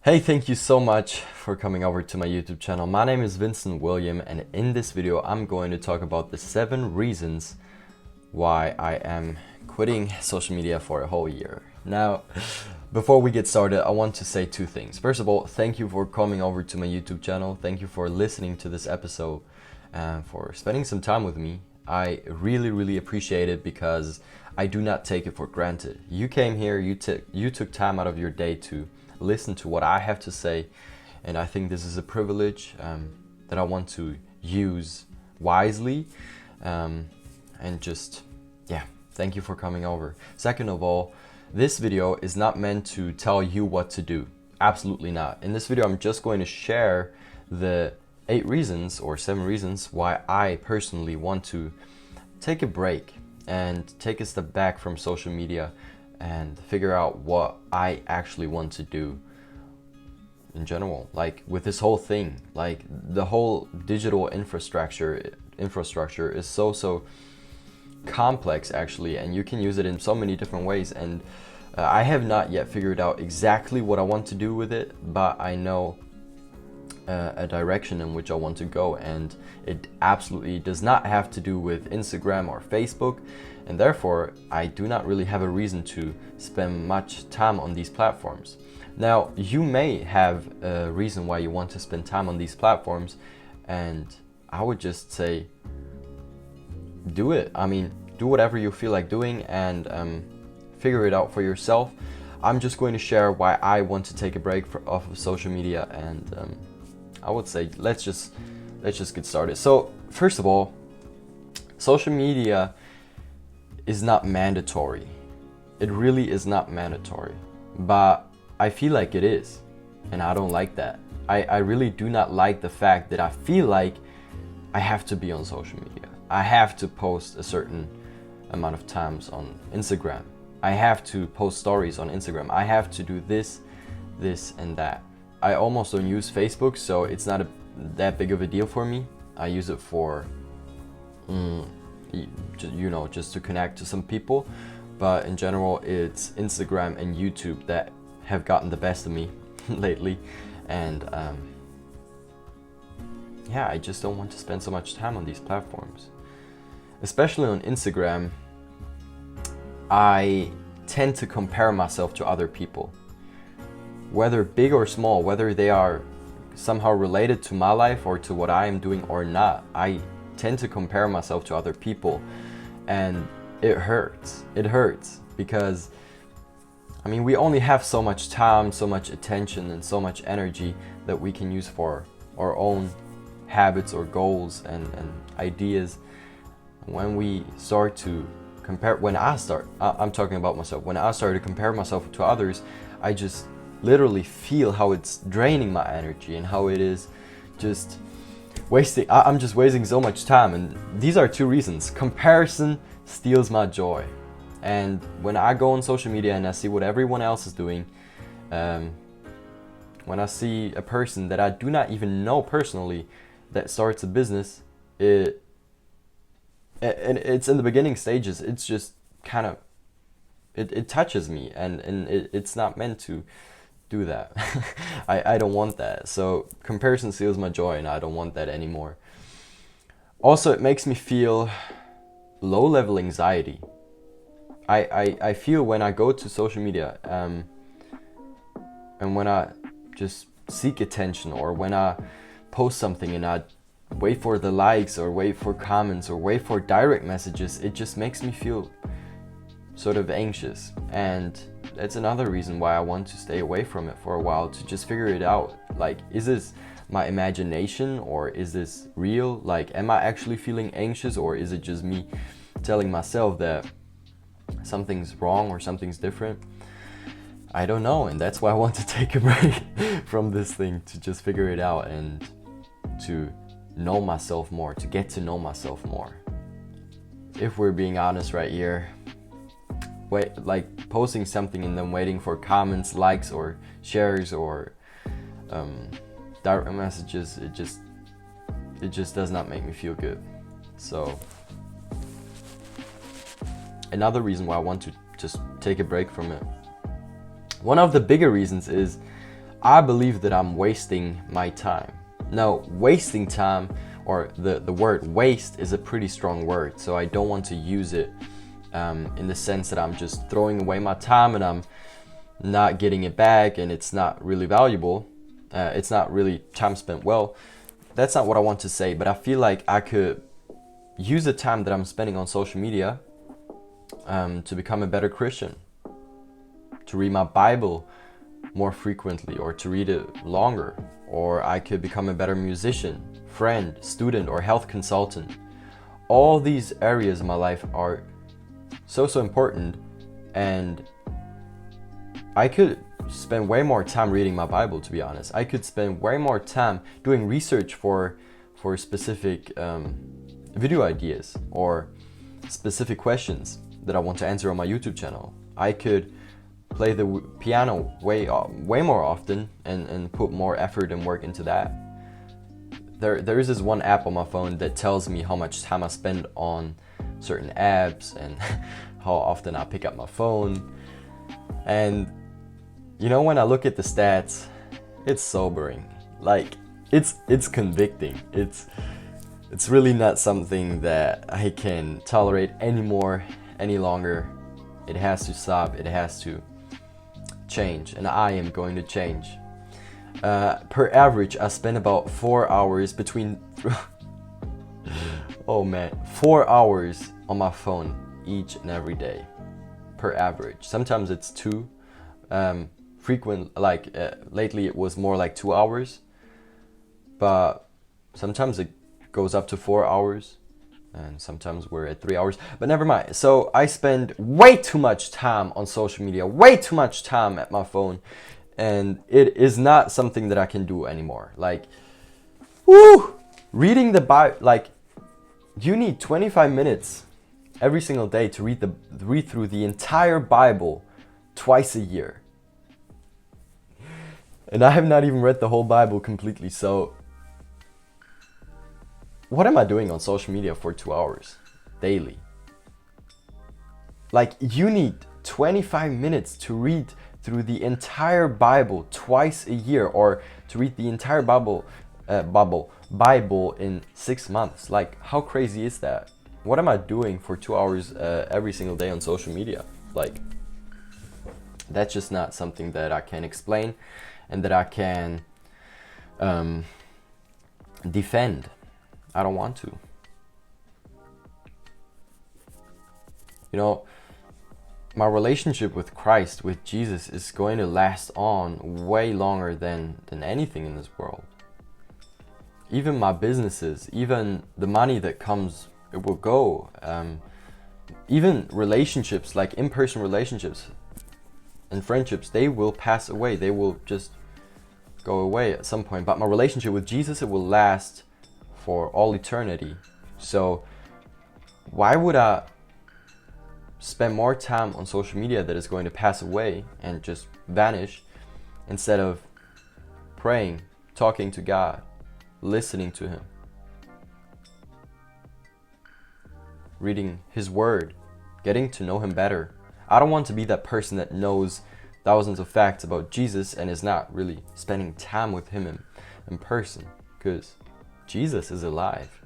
Hey, thank you so much for coming over to my YouTube channel. My name is Vincent William, and in this video I'm going to talk about the 7 reasons why I am quitting social media for a whole year. Now, before we get started, I want to say 2 things. First of all, thank you for coming over to my YouTube channel. Thank you for listening to this episode and for spending some time with me. I really appreciate it because I do not take it for granted. You came here, you took time out of your day to listen to what I have to say, and I think this is a privilege that I want to use wisely, and just, yeah, thank you for coming over. Second of all, this video is not meant to tell you what to do. Absolutely not. In this video, I'm just going to share the 8 reasons or 7 reasons why I personally want to take a break and take a step back from social media and figure out what I actually want to do in general. Like with this whole thing, like the whole digital infrastructure is so complex actually, and you can use it in so many different ways, and I have not yet figured out exactly what I want to do with it, but I know a direction in which I want to go, and it absolutely does not have to do with Instagram or Facebook, and therefore I do not really have a reason to spend much time on these platforms. Now, you may have a reason why you want to spend time on these platforms, and I would just say do it. I mean, do whatever you feel like doing and figure it out for yourself. I'm just going to share why I want to take a break off of social media, and I would say let's just get started. So first of all, social media is not mandatory. It really is not mandatory, but I feel like it is, and I don't like that. I really do not like the fact that I feel like I have to be on social media. I have to post a certain amount of times on Instagram. I have to post stories on Instagram. I have to do this, and that. I almost don't use Facebook, so it's not that big of a deal for me. I use it for, just to connect to some people. But in general, it's Instagram and YouTube that have gotten the best of me lately. And yeah, I just don't want to spend so much time on these platforms. Especially on Instagram, I tend to compare myself to other people. Whether big or small, whether they are somehow related to my life or to what I am doing or not, I tend to compare myself to other people, and it hurts. It hurts because, I mean, we only have so much time, so much attention, and so much energy that we can use for our own habits or goals and ideas. When we start to compare, I'm talking about myself, when I start to compare myself to others, I just literally feel how it's draining my energy and how it is just I'm just wasting so much time. And these are 2 reasons. Comparison steals my joy. And when I go on social media and I see what everyone else is doing, when I see a person that I do not even know personally that starts a business, and it's in the beginning stages, it's just kind of, it touches me, and it's not meant to do that. I don't want that. So comparison steals my joy, and I don't want that anymore. Also, it makes me feel low-level anxiety. I feel when I go to social media, and when I just seek attention, or when I post something and I wait for the likes or wait for comments or wait for direct messages, it just makes me feel sort of anxious. And that's another reason why I want to stay away from it for a while, to just figure it out. Like, is this my imagination or is this real? Like, am I actually feeling anxious, or is it just me telling myself that something's wrong or something's different? I don't know, and that's why I want to take a break from this thing, to just figure it out and to know myself more, to get to know myself more. If we're being honest right here, like posting something and then waiting for comments, likes, or shares, or direct messages, it just does not make me feel good. So another reason why I want to just take a break from it, one of the bigger reasons is I believe that I'm wasting my time. Now, wasting time, or the word waste, is a pretty strong word, so I don't want to use it in the sense that I'm just throwing away my time and I'm not getting it back and it's not really valuable. It's not really time spent well. That's not what I want to say, but I feel like I could use the time that I'm spending on social media to become a better Christian, to read my Bible more frequently, or to read it longer, or I could become a better musician, friend, student, or health consultant. All these areas of my life are so important, and I could spend way more time reading my Bible, to be honest. I could spend way more time doing research for specific video ideas or specific questions that I want to answer on my YouTube channel. I could play the piano way more often and put more effort and work into that. There is this one app on my phone that tells me how much time I spend on certain apps and how often I pick up my phone. And you know, when I look at the stats, it's sobering. Like, it's convicting. It's really not something that I can tolerate anymore, any longer. It has to stop. It has to change, and I am going to change. Per average, I spend about 4 hours between 4 hours on my phone each and every day, per average. Sometimes it's 2. Lately it was more like 2 hours, but sometimes it goes up to 4 hours, and sometimes we're at 3 hours, but never mind. So I spend way too much time on social media, way too much time at my phone, and it is not something that I can do anymore. Like, reading the Bible, like, you need 25 minutes every single day to read through the entire Bible twice a year. And I have not even read the whole Bible completely, so what am I doing on social media for 2 hours daily? Like, you need 25 minutes to read through the entire Bible twice a year, or to read the entire Bible in 6 months. Like, how crazy is that? What am I doing for 2 hours every single day on social media? Like, that's just not something that I can explain and that I can defend. I don't want to. You know, my relationship with Christ, with Jesus, is going to last on way longer than anything in this world. Even my businesses, even the money that comes, it will go. Even relationships, like in-person relationships and friendships, they will pass away. They will just go away at some point. But my relationship with Jesus, it will last for all eternity. So why would I spend more time on social media that is going to pass away and just vanish, instead of praying, talking to God, listening to Him, reading His Word, getting to know Him better? I don't want to be that person that knows thousands of facts about Jesus and is not really spending time with Him in person, because Jesus is alive.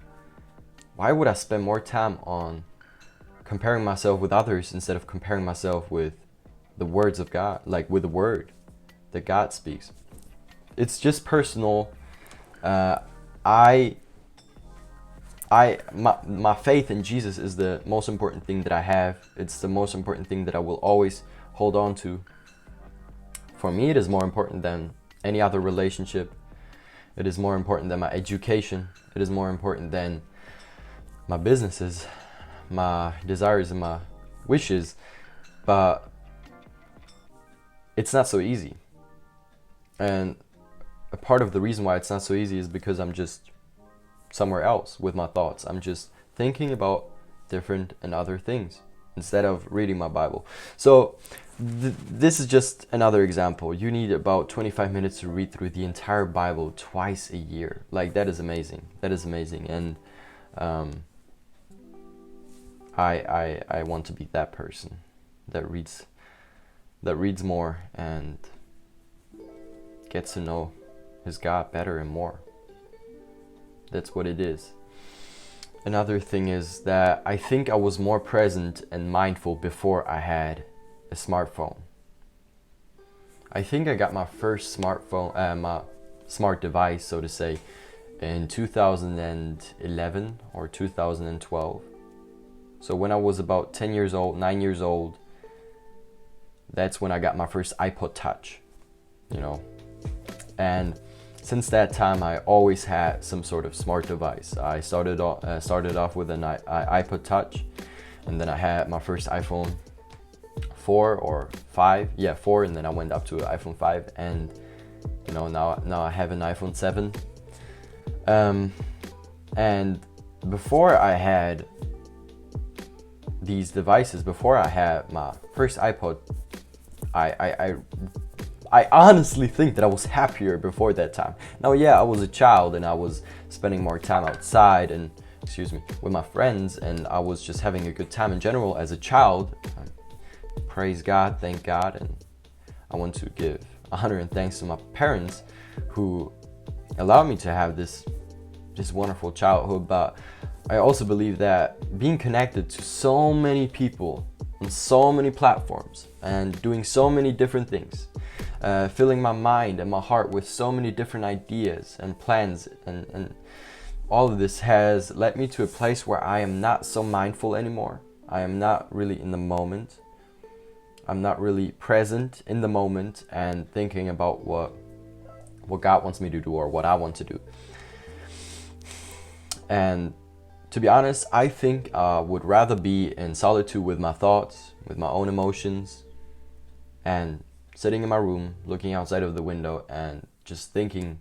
Why would I spend more time on comparing myself with others instead of comparing myself with the words of God, like with the word that God speaks? It's just personal. My faith in Jesus is the most important thing that I have. It's the most important thing that I will always hold on to. For me, it is more important than any other relationship. It is more important than my education. It is more important than my businesses, my desires, and my wishes. But it's not so easy. And a part of the reason why it's not so easy is because I'm just somewhere else with my thoughts. I'm just thinking about different and other things instead of reading my Bible. So this is just another example. You need about 25 minutes to read through the entire Bible twice a year. Like, that is amazing. That is amazing. And I want to be that person that reads more and gets to know his God better and more. That's what it is. Another thing is that I think I was more present and mindful before I had a smartphone. I think I got my first smartphone, my smart device, so to say, in 2011 or 2012. So when I was about 10 years old, 9 years old, that's when I got my first iPod Touch, And since that time, I always had some sort of smart device. I started off with an iPod Touch, and then I had my first iPhone 4 or 5, 4, and then I went up to an iPhone 5, and now I have an iPhone 7. And before I had these devices, before I had my first iPod, I honestly think that I was happier before that time. Now, I was a child and I was spending more time outside and, with my friends, and I was just having a good time in general as a child. Praise God, thank God, and I want to give honor and thanks to my parents who allowed me to have this wonderful childhood. But I also believe that being connected to so many people on so many platforms and doing so many different things, filling my mind and my heart with so many different ideas and plans, and all of this has led me to a place where I am not so mindful anymore. I am not really in the moment. I'm not really present in the moment and thinking about what God wants me to do or what I want to do. And to be honest, I think I would rather be in solitude with my thoughts, with my own emotions, and sitting in my room, looking outside of the window and just thinking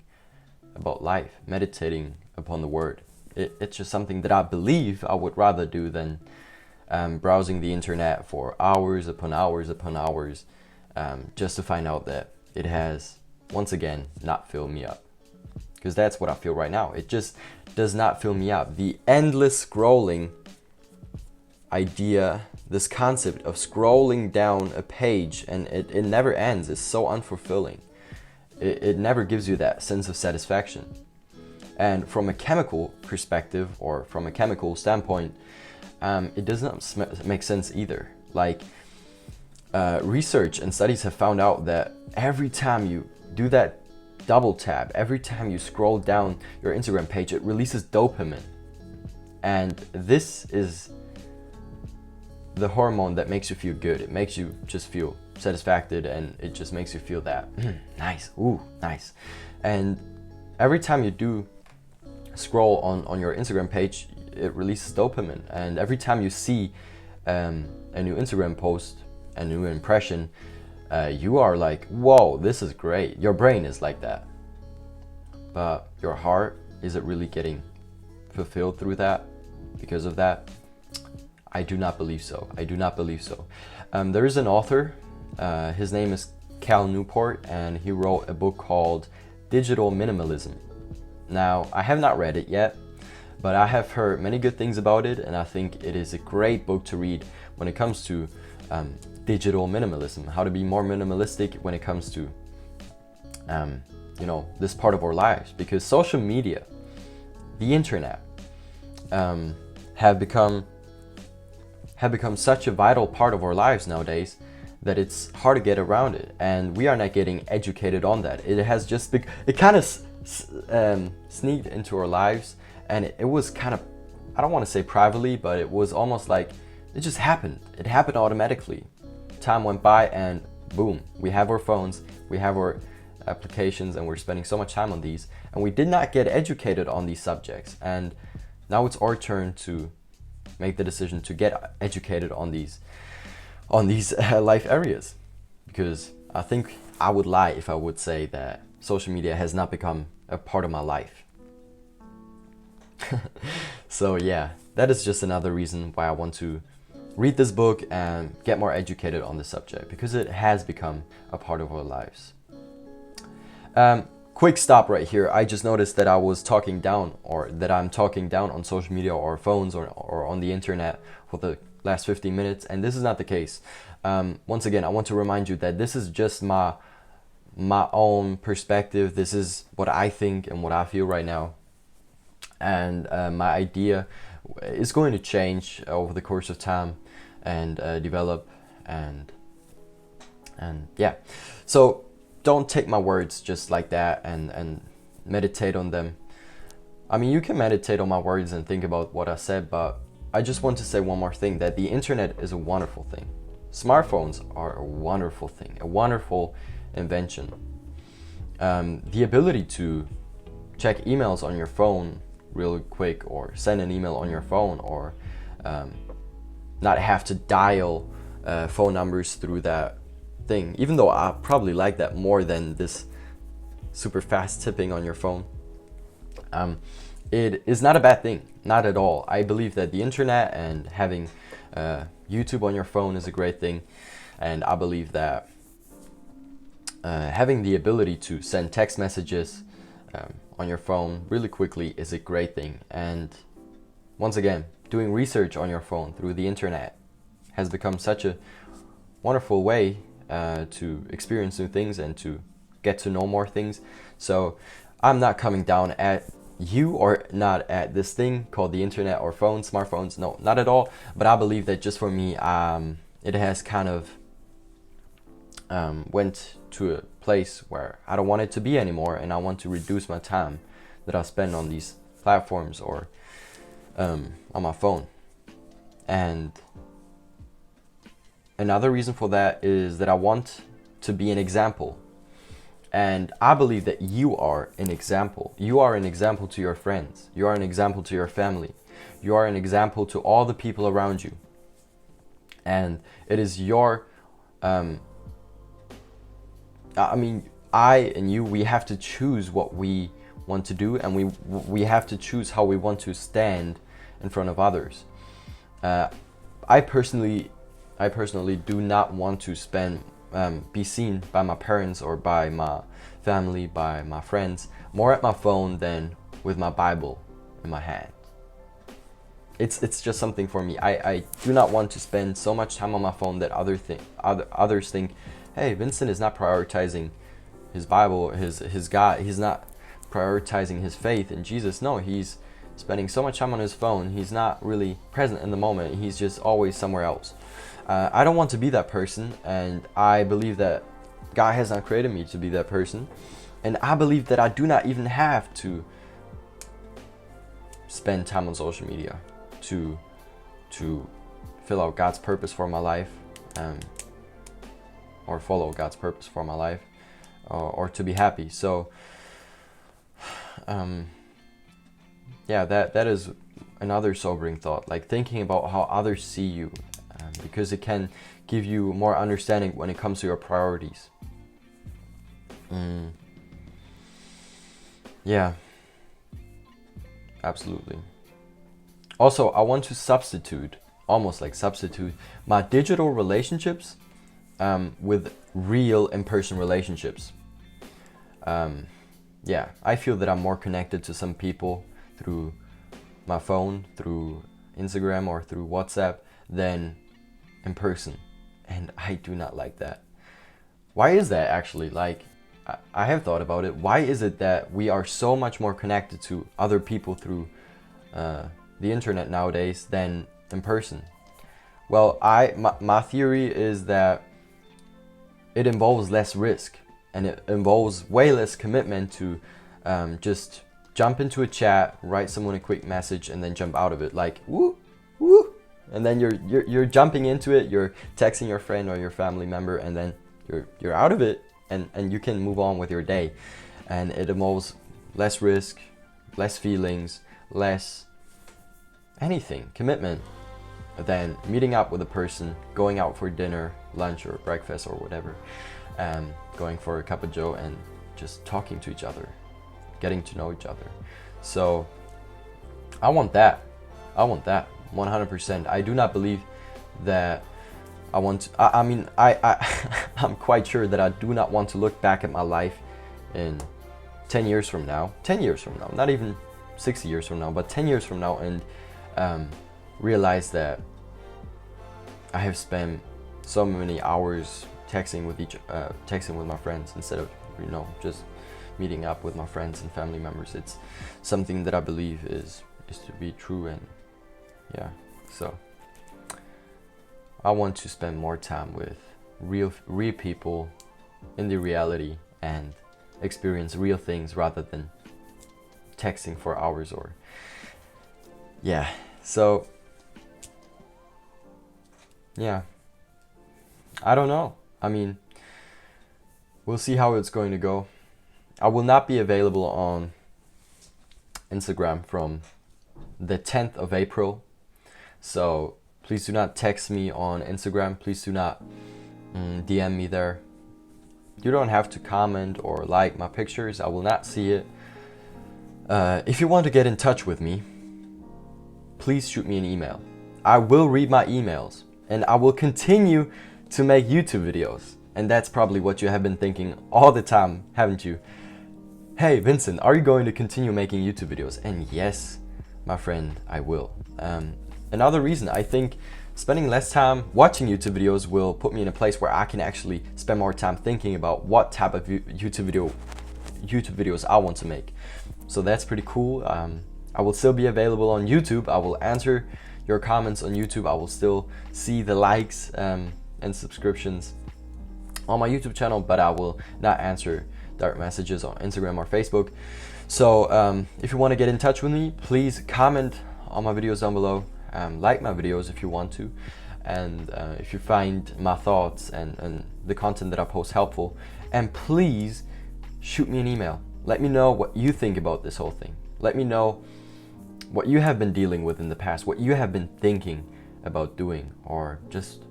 about life, meditating upon the Word. It's just something that I believe I would rather do than browsing the internet for hours upon hours upon hours, just to find out that it has, once again, not filled me up. Because that's what I feel right now. It just does not fill me up. The endless scrolling idea, this concept of scrolling down a page and it never ends, is so unfulfilling. It never gives you that sense of satisfaction. And from a chemical perspective or from a chemical standpoint, it does not make sense either. Like, research and studies have found out that every time you do that double tap, every time you scroll down your Instagram page, it releases dopamine. And this is the hormone that makes you feel good. It makes you just feel satisfied, and it just makes you feel that nice, nice. And every time you do scroll on your Instagram page, it releases dopamine. And every time you see a new Instagram post, a new impression, you are like, whoa, this is great. Your brain is like that. But your heart, is it really getting fulfilled through that? Because of that? I do not believe so. I do not believe so. There is an author, his name is Cal Newport, and he wrote a book called Digital Minimalism. Now, I have not read it yet, but I have heard many good things about it, and I think it is a great book to read when it comes to digital minimalism, how to be more minimalistic when it comes to this part of our lives. Because social media, the internet, have become such a vital part of our lives nowadays that it's hard to get around it, and we are not getting educated on that. It has just it kind of sneaked into our lives, and it was kind of, I don't want to say privately, but it was almost like it just happened. It happened automatically. Time went by and boom, we have our phones, we have our applications, and we're spending so much time on these, and we did not get educated on these subjects. And now it's our turn to make the decision to get educated on these life areas, because I think I would lie if I would say that social media has not become a part of my life. So yeah, that is just another reason why I want to read this book and get more educated on the subject, because it has become a part of our lives. Quick stop right here. I just noticed that I was talking down, or that I'm talking down on social media or phones or on the internet for the last 15 minutes, and this is not the case. Once again, I want to remind you that this is just my my own perspective. This is what I think and what I feel right now. And my idea is going to change over the course of time and develop and yeah. So don't take my words just like that and meditate on them. I mean, you can meditate on my words and think about what I said, but I just want to say one more thing, that the internet is a wonderful thing. Smartphones are a wonderful thing, a wonderful invention. The ability to check emails on your phone real quick, or send an email on your phone, or not have to dial phone numbers through that thing, even though I probably like that more than this super fast tipping on your phone. It is not a bad thing, not at all. I believe that the internet and having YouTube on your phone is a great thing, and I believe that having the ability to send text messages on your phone really quickly is a great thing. And once again, doing research on your phone through the internet has become such a wonderful way to experience new things and to get to know more things. So I'm not coming down at you or not at this thing called the internet or phones, smartphones. No, not at all. But I believe that just for me, it has kind of went to a place where I don't want it to be anymore, and I want to reduce my time that I spend on these platforms or on my phone. And another reason for that is that I want to be an example. And I believe that you are an example. You are an example to your friends. You are an example to your family. You are an example to all the people around you. And it is your, I and you, we have to choose what we want to do, and we have to choose how we want to stand in front of others. I personally do not want to be seen by my parents or by my family, by my friends, more at my phone than with my Bible in my hand. It's just something for me. I do not want to spend so much time on my phone that others think, hey, Vincent is not prioritizing his Bible, his God. He's not prioritizing his faith in Jesus. No, he's spending so much time on his phone. He's not really present in the moment. He's just always somewhere else. I don't want to be that person, and I believe that God has not created me to be that person. And I believe that I do not even have to spend time on social media to fill out God's purpose for my life, or follow God's purpose for my life, or to be happy. So yeah, that is another sobering thought, like thinking about how others see you, because it can give you more understanding when it comes to your priorities. Yeah, absolutely. Also, I want to substitute my digital relationships with real in-person relationships. Yeah, I feel that I'm more connected to some people through my phone, through Instagram or through WhatsApp than in person. And I do not like that. Why is that actually? Like, I have thought about it. Why is it that we are so much more connected to other people through the internet nowadays than in person? Well, my theory is that it involves less risk, and it involves way less commitment to just jump into a chat, write someone a quick message, and then jump out of it. Like, woo, woo, and then you're jumping into it. You're texting your friend or your family member, and then you're out of it, and you can move on with your day. And it involves less risk, less feelings, less anything, commitment, than meeting up with a person, going out for dinner, lunch or breakfast or whatever, going for a cup of joe and just talking to each other, getting to know each other. So I want that 100%. I do not believe that I'm quite sure that I do not want to look back at my life in 10 years from now, not even 60 years from now, but 10 years from now, and realize that I have spent so many hours texting with my friends instead of you know, just meeting up with my friends and family members. It's something that I believe is to be true, and yeah, so I want to spend more time with real people in the reality and experience real things rather than texting for hours. Or yeah, so yeah, I don't know. I mean, we'll see how it's going to go. I will not be available on Instagram from the 10th of April. So please do not text me on Instagram. Please do not DM me there. You don't have to comment or like my pictures. I will not see it. If you want to get in touch with me, please shoot me an email. I will read my emails, and I will continue to make YouTube videos. And that's probably what you have been thinking all the time, haven't you? Hey Vincent, are you going to continue making YouTube videos? And yes, my friend, I will. Another reason, I think spending less time watching YouTube videos will put me in a place where I can actually spend more time thinking about what type of YouTube videos I want to make. So that's pretty cool. I will still be available on YouTube. I will answer your comments on YouTube. I will still see the likes and subscriptions on my YouTube channel, but I will not answer direct messages on Instagram or Facebook. So if you want to get in touch with me, please comment on my videos down below. Like my videos if you want to, and if you find my thoughts and the content that I post helpful, and please shoot me an email. Let me know what you think about this whole thing. Let me know what you have been dealing with in the past, what you have been thinking about doing, or just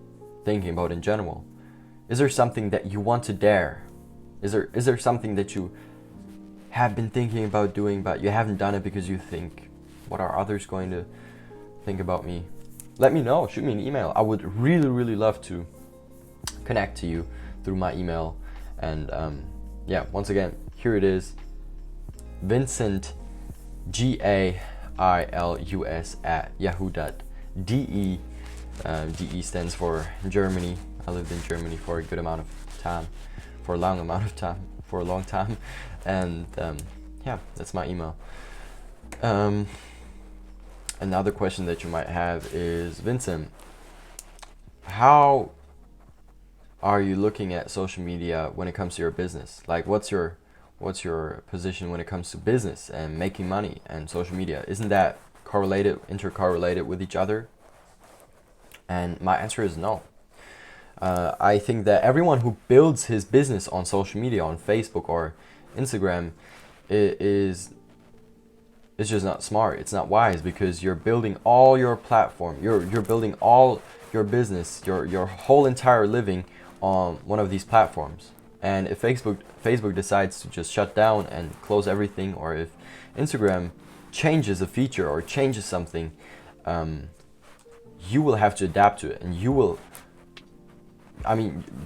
thinking about in general. Is there something that you want to dare? Is there something that you have been thinking about doing but you haven't done it because you think, what are others going to think about me? Let me know. Shoot me an email. I would really love to connect to you through my email. And yeah, once again, here it is, Vincent GAILUS@yahoo.de. DE stands for Germany. I lived in Germany for a good amount of time, for a long amount of time, for a long time, and yeah, that's my email. Another question that you might have is, Vincent, how are you looking at social media when it comes to your business? Like, what's your position when it comes to business and making money and social media? Isn't that intercorrelated with each other? And my answer is no. I think that everyone who builds his business on social media, on Facebook or Instagram, is just not smart. It's not wise, because you're building all your platform. You're building all your business, your whole entire living on one of these platforms. And if Facebook decides to just shut down and close everything, or if Instagram changes a feature or changes something, you will have to adapt to it, and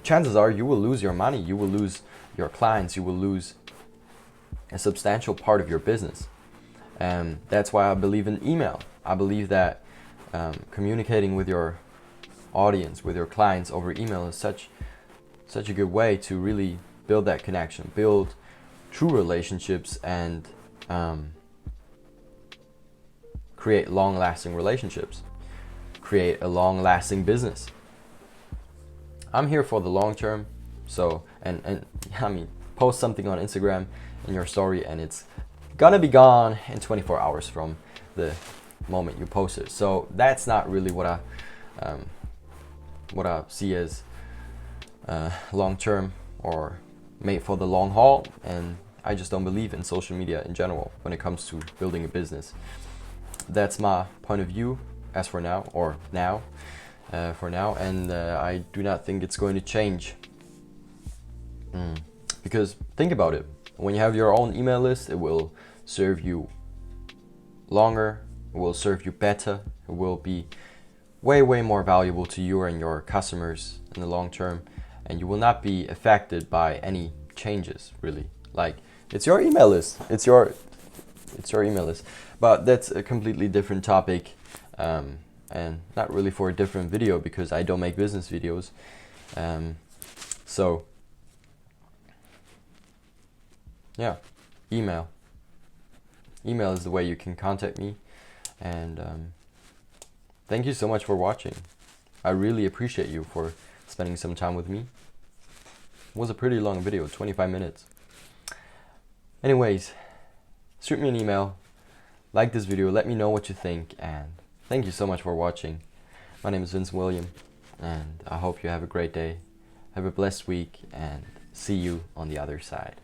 chances are you will lose your money, you will lose your clients, you will lose a substantial part of your business. And that's why I believe in email. I believe that communicating with your audience, with your clients over email is such a good way to really build that connection, build true relationships, and create long-lasting relationships, create a long-lasting business. I'm here for the long term. So, and post something on Instagram in your story, and it's gonna be gone in 24 hours from the moment you post it. So that's not really what I see as long term or made for the long haul. And I just don't believe in social media in general when it comes to building a business. That's my point of view as for now, or now, and I do not think it's going to change. Because think about it, when you have your own email list, it will serve you longer, it will serve you better, it will be way more valuable to you and your customers in the long term, and you will not be affected by any changes, really. Like, it's your email list, it's your email list. But that's a completely different topic, and not really for a different video, because I don't make business videos. So yeah, email. Email is the way you can contact me. And thank you so much for watching. I really appreciate you for spending some time with me. It was a pretty long video, 25 minutes. Anyways, shoot me an email, like this video, let me know what you think, and thank you so much for watching. My name is Vincent William, and I hope you have a great day. Have a blessed week, and see you on the other side.